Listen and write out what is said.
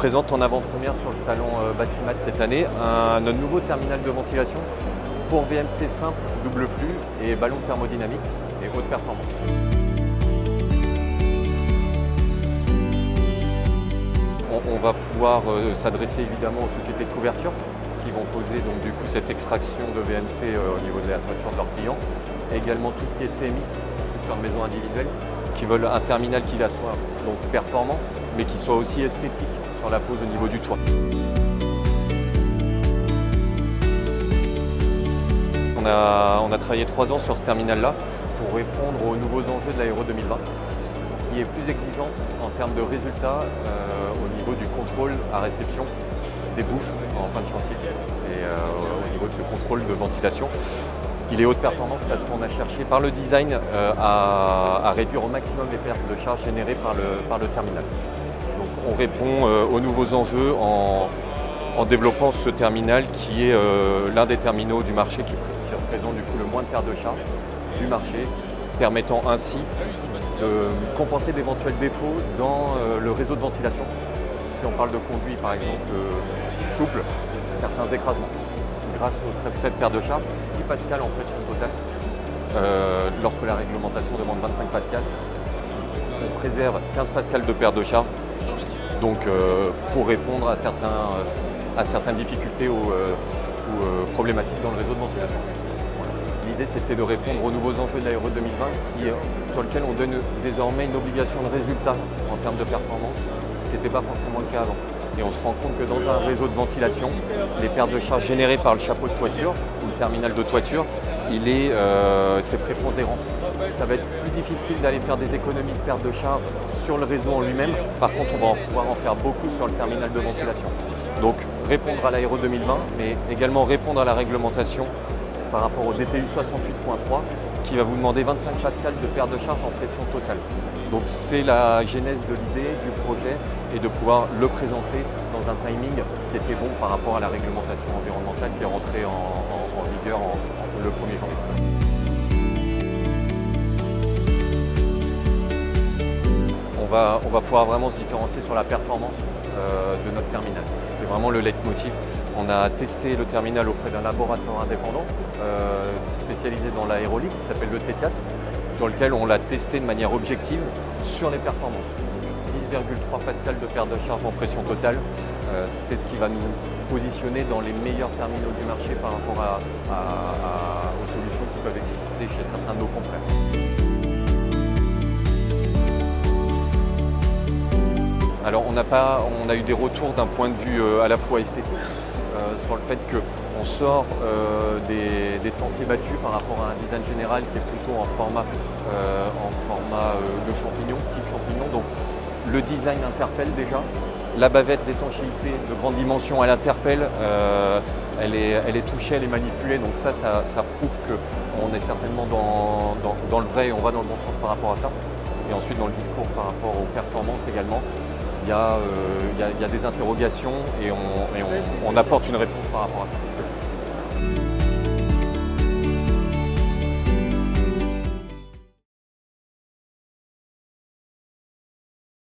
présente en avant-première sur le salon Batimat cette année notre nouveau terminal de ventilation pour VMC simple, double flux et ballon thermodynamique et haute performance. On va pouvoir s'adresser évidemment aux sociétés de couverture qui vont poser donc du coup cette extraction de VMC au niveau de la toiture de leurs clients. Et également tout ce qui est CMI, structure de maison individuelle, qui veulent un terminal qui soit donc performant, mais qui soit aussi esthétique sur la pose au niveau du toit. On a travaillé 3 ans sur ce terminal-là pour répondre aux nouveaux enjeux de l'Aéro 2020, qui est plus exigeant en termes de résultats au niveau du contrôle à réception des bouches en fin de chantier et au niveau de ce contrôle de ventilation. Il est haute performance parce qu'on a cherché par le design à réduire au maximum les pertes de charge générées par le terminal. Donc on répond aux nouveaux enjeux en développant ce terminal qui est l'un des terminaux du marché qui représente du coup le moins de pertes de charge du marché, permettant ainsi de compenser d'éventuels défauts dans le réseau de ventilation. Si on parle de conduit par exemple souple, certains écrasements. Grâce au très faible perte de charge, 10 pascal en pression totale, lorsque la réglementation demande 25 pascal, on préserve 15 pascal de perte de charge, donc pour répondre à certaines difficultés ou problématiques dans le réseau de ventilation. Voilà. L'idée c'était de répondre aux nouveaux enjeux de l'Aéro 2020 sur lequel on donne désormais une obligation de résultat en termes de performance, ce qui n'était pas forcément le cas avant. Et on se rend compte que dans un réseau de ventilation, les pertes de charge générées par le chapeau de toiture ou le terminal de toiture, c'est prépondérant. Ça va être plus difficile d'aller faire des économies de perte de charge sur le réseau en lui-même. Par contre, on va pouvoir en faire beaucoup sur le terminal de ventilation. Donc répondre à l'Aéro 2020, mais également répondre à la réglementation par rapport au DTU 68.3 qui va vous demander 25 pascal de perte de charge en pression totale. Donc c'est la genèse de l'idée, du projet et de pouvoir le présenter dans un timing qui était bon par rapport à la réglementation environnementale qui est rentrée en vigueur le 1er janvier. On va pouvoir vraiment se différencier sur la performance de notre terminal. C'est vraiment le leitmotiv. On a testé le terminal auprès d'un laboratoire indépendant spécialisé dans l'aérolique qui s'appelle le CETIAT, sur lequel on l'a testé de manière objective sur les performances. 10,3 pascal de perte de charge en pression totale, c'est ce qui va nous positionner dans les meilleurs terminaux du marché par rapport aux solutions qui peuvent exister chez certains de nos confrères. Alors on a eu des retours d'un point de vue à la fois esthétique, sur le fait qu'on sort des sentiers battus par rapport à un design général qui est plutôt en format de champignon, type champignon. Donc le design interpelle déjà. La bavette d'étanchéité de grande dimension, elle interpelle, elle est touchée, elle est manipulée. Donc ça prouve qu'on est certainement dans le vrai et on va dans le bon sens par rapport à ça. Et ensuite dans le discours par rapport aux performances également, il y a des interrogations et on apporte une réponse par rapport à ça.